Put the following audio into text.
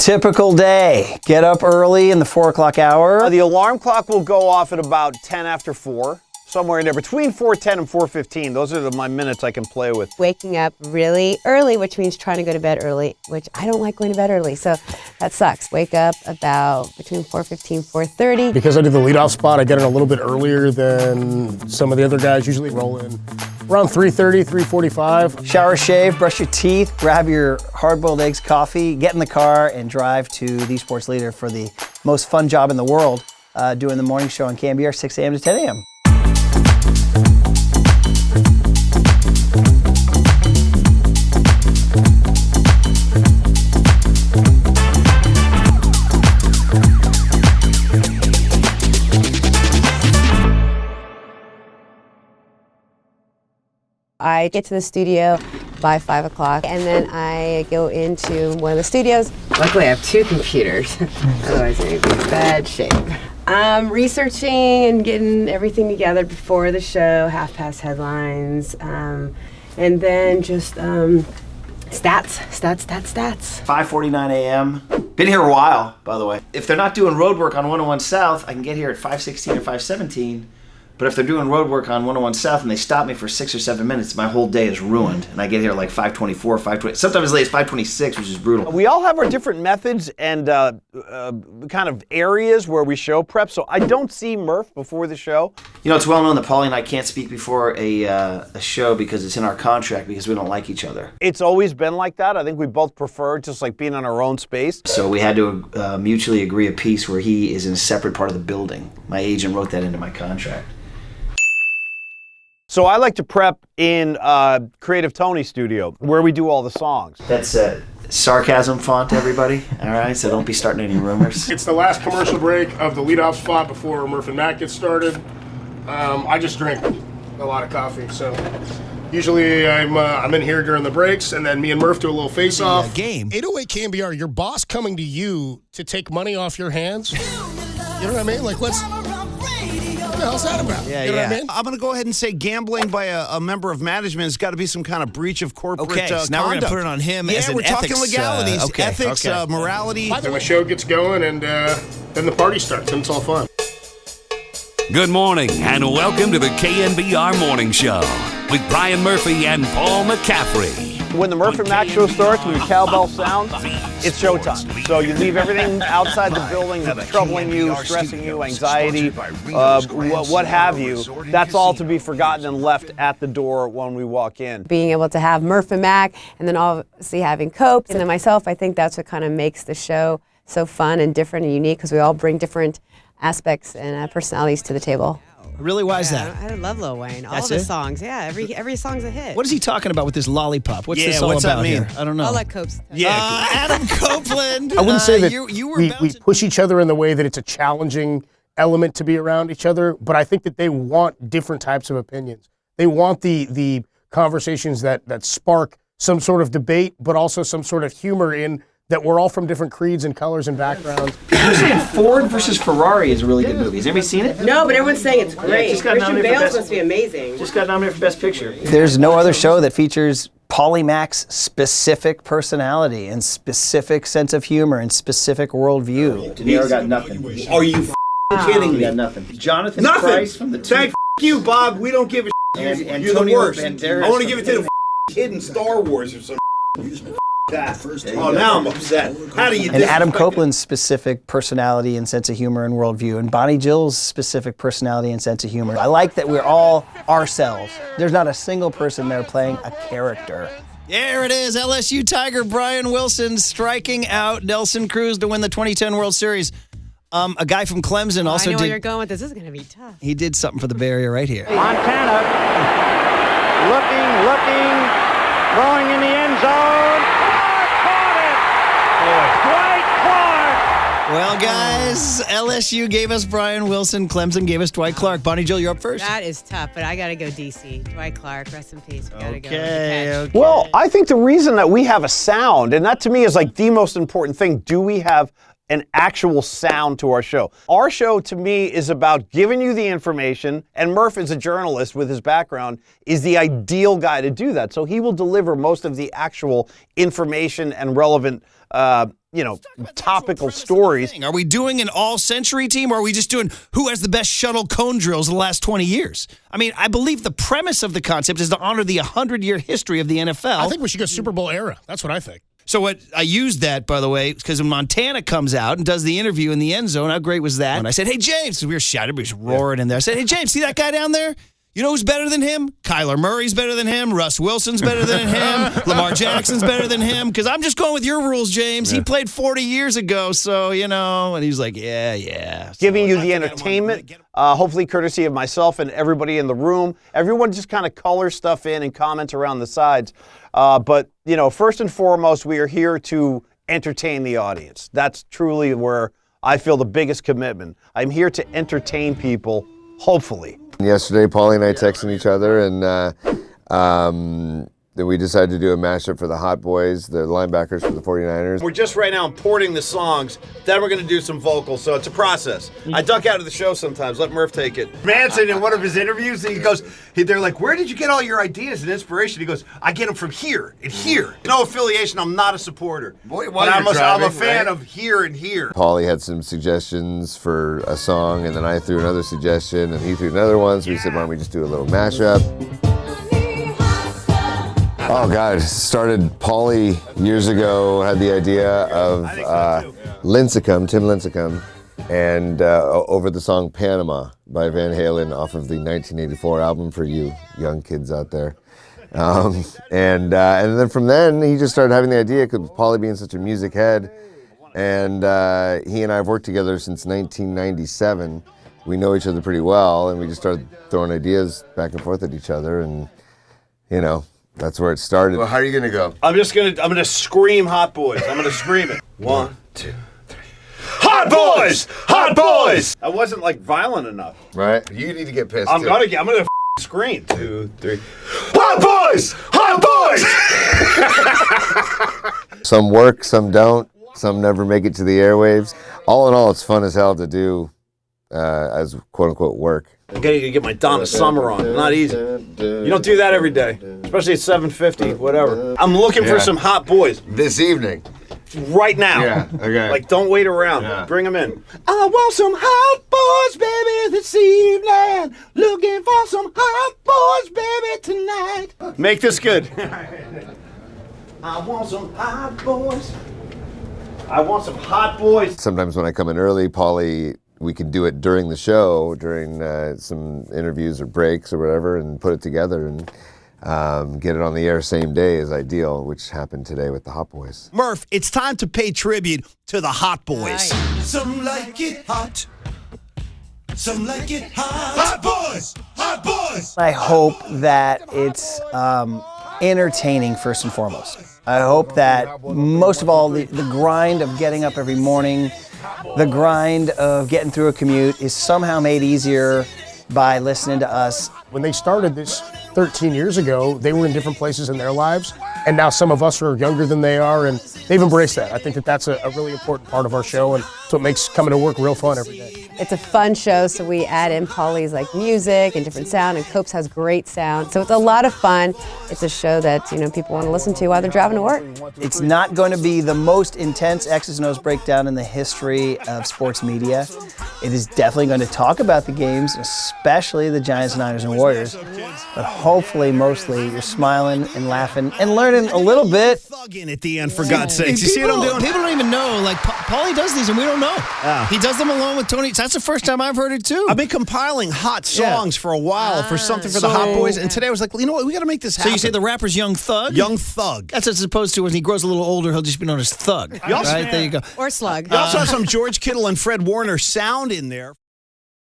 Typical day. Get up early in the 4 o'clock hour. The alarm clock will go off at about 10 after 4. Somewhere in there, between 4:10 and 4:15. Those are my minutes I can play with. Waking up really early, which means trying to go to bed early, which I don't like going to bed early, so that sucks. Wake up about between 4:15, 4:30. Because I do the leadoff spot, I get in a little bit earlier than some of the other guys usually roll in. Around 3:30, 3:45. Shower, shave, brush your teeth, grab your hard-boiled eggs coffee, get in the car, and drive to the Sports Leader for the most fun job in the world, doing the morning show on KNBR, 6 a.m. to 10 a.m. I get to the studio by 5 o'clock, and then I go into one of the studios. Luckily, I have 2 computers, otherwise I'd be in bad shape. I'm researching and getting everything together before the show, half-past headlines, and then just stats. 5:49 a.m. Been here a while, by the way. If they're not doing road work on 101 South, I can get here at 5:16 or 5:17. But if they're doing road work on 101 South and they stop me for 6 or 7 minutes, my whole day is ruined. And I get here like 5:24, 5:20, sometimes as late as 5:26, which is brutal. We all have our different methods and kind of areas where we show prep. So I don't see Murph before the show. You know, it's well known that Paulie and I can't speak before a show because it's in our contract because we don't like each other. It's always been like that. I think we both prefer just like being in our own space. So we had to mutually agree a piece where he is in a separate part of the building. My agent wrote that into my contract. So I like to prep in Creative Tony's studio, where we do all the songs. That's sarcasm font, everybody. All right, so don't be starting any rumors. It's the last commercial break of the leadoff spot before Murph and Mac gets started. I just drink a lot of coffee, so usually I'm in here during the breaks, and then me and Murph do a little face-off. Game. 808 KNBR, your boss coming to you to take money off your hands? You know what I mean? Like, let's... What the hell's that about? Yeah, you know yeah. what I mean? I'm going to go ahead and say gambling by a member of management has got to be some kind of breach of corporate so now we're going to conduct. put it on him Yeah, as an we're talking ethics, legalities, ethics, morality. Then the show gets going, and then the party starts, and it's all fun. Good morning, and welcome to the KNBR Morning Show with Brian Murphy and Paul McCaffrey. When the Murph and Mac show starts, when the cowbell sounds, it's showtime. So you leave everything outside the building that's troubling you, stressing you, anxiety, what have you. That's all to be forgotten and left at the door when we walk in. Being able to have Murph and Mac, and then obviously having Cope, and then myself, I think that's what kind of makes the show so fun and different and unique, because we all bring different aspects and personalities to the table. Really, why is that? I love Lil Wayne. All That's of his it? songs. Yeah, every song's a hit. What is he talking about with this lollipop? What's this all what's that about mean? here? I don't know. I'll let Copes. Adam Copeland. I wouldn't say that you were we bouncing- push each other in the way that it's a challenging element to be around each other, but I think that they want different types of opinions. They want the conversations that spark some sort of debate, but also some sort of humor in that we're all from different creeds and colors and backgrounds. You're saying Ford versus Ferrari is a really good movie. Has anybody seen it? No, but everyone's saying it's great. just got Christian nominated for Bale's Best- supposed to be amazing. Just got nominated for Best Picture. There's no other show that features Paulie Mac's specific personality and specific sense of humor and specific worldview. De Niro got nothing. Are you kidding He me? got nothing. Jonathan Nothing. Price from the Thank you, Bob. We don't give a and You're the Antonio worst. Banderas I want to from give it to the kid in Star Wars or some that. Oh, now I'm upset. How do you and Adam Copeland's specific personality and sense of humor and worldview, and Bonnie Jill's specific personality and sense of humor. I like that we're all ourselves. There's not a single person there playing a character. There it is. LSU Tiger Brian Wilson striking out Nelson Cruz to win the 2010 World Series. A guy from Clemson also I know where you're did. going with this. This is going to be tough. He did something for the Bay Area right here. Montana looking, throwing in the end zone. Well, guys, LSU gave us Brian Wilson. Clemson gave us Dwight Clark. Bonnie Jill, you're up first. That is tough, but I got to go DC. Dwight Clark, rest in peace. We got to go. Okay. Well, I think the reason that we have a sound, and that to me is like the most important thing, do we have an actual sound to our show? Our show, to me, is about giving you the information, and Murph, as a journalist with his background, is the ideal guy to do that. So he will deliver most of the actual information and relevant topical stories. Are we doing an all-century team, or are we just doing who has the best shuttle cone drills of the last 20 years? I mean, I believe the premise of the concept is to honor the 100-year history of the NFL. I think we should go Super Bowl era. That's what I think. So what I used that, by the way, because when Montana comes out and does the interview in the end zone, how great was that? And I said, hey, James, we were shouting, we were roaring in there. I said, hey, James, see that guy down there? You know who's better than him? Kyler Murray's better than him. Russ Wilson's better than him. Lamar Jackson's better than him. Because I'm just going with your rules, James. He played 40 years ago, so, And he's like, yeah. Giving you the entertainment, hopefully courtesy of myself and everybody in the room. Everyone just kind of colors stuff in and comments around the sides. But, first and foremost, we are here to entertain the audience. That's truly where I feel the biggest commitment. I'm here to entertain people, hopefully. Yesterday, Paulie and I texted each other, and then we decided to do a mashup for the Hot Boys, the linebackers for the 49ers. We're just right now importing the songs, then we're going to do some vocals, so it's a process. I duck out of the show sometimes, let Murph take it. Manson, in one of his interviews, they're like, where did you get all your ideas and inspiration? He goes, I get them from here and here. No affiliation, I'm not a supporter. Boy, but I'm a fan of here and here. Paulie had some suggestions for a song, and then I threw another suggestion, and he threw another one, so we said, why don't we just do a little mashup? Oh, God, it started, Paulie years ago had the idea of Tim Lincecum, and over the song Panama by Van Halen off of the 1984 album for you young kids out there. And then from then, he just started having the idea, because Paulie being such a music head, and he and I have worked together since 1997. We know each other pretty well, and we just started throwing ideas back and forth at each other, and, that's where it started. Well, how are you going to go? I'm going to scream Hot Boys. I'm going to scream it. 1, 2, 3. Hot Boys! Hot Boys! I wasn't violent enough. Right? You need to get pissed. I'm going to scream. 2, 3. Hot Boys! Hot Boys! Some work, some don't. Some never make it to the airwaves. All in all, it's fun as hell to do as quote-unquote work. I gotta get my Donna Summer on. Not easy. You don't do that every day, especially at 7:50, whatever. I'm looking for some Hot Boys. This evening. Right now. Yeah, okay. Don't wait around. Yeah. Bring them in. I want some Hot Boys, baby, this evening. Looking for some Hot Boys, baby, tonight. Make this good. I want some Hot Boys. I want some Hot Boys. Sometimes when I come in early, Paulie, we can do it during the show, during some interviews or breaks or whatever, and put it together and get it on the air same day is ideal, which happened today with the Hot Boys. Murph, it's time to pay tribute to the Hot Boys. Right. Some like it hot. Some like it hot. Hot Boys! Hot Boys! I hope that it's entertaining first and foremost. I hope that most of all, the grind of getting up every morning, the grind of getting through a commute is somehow made easier by listening to us. When they started this 13 years ago, they were in different places in their lives, and now some of us are younger than they are, and they've embraced that. I think that that's a really important part of our show, and so it makes coming to work real fun every day. It's a fun show, so we add in Paulie's music and different sound, and Copes has great sound. So it's a lot of fun. It's a show that people want to listen to while they're driving to work. It's not going to be the most intense X's and O's breakdown in the history of sports media. It is definitely going to talk about the games, especially the Giants, Niners, and Warriors. But hopefully, mostly, you're smiling and laughing and learning a little bit. Thugging at the end, for God's sakes. You see what I'm doing? People don't even know. Paulie does these, and we don't know. He does them along with Tony. That's the first time I've heard it, too. I've been compiling hot songs for a while for something for the Hot Boys, and today I was like, you know what? We got to make this happen. So you say the rapper's Young Thug? Young Thug. That's as opposed to when he grows a little older, he'll just be known as Thug. Right? There you go. Or Slug. You also have some George Kittle and Fred Warner sound in there.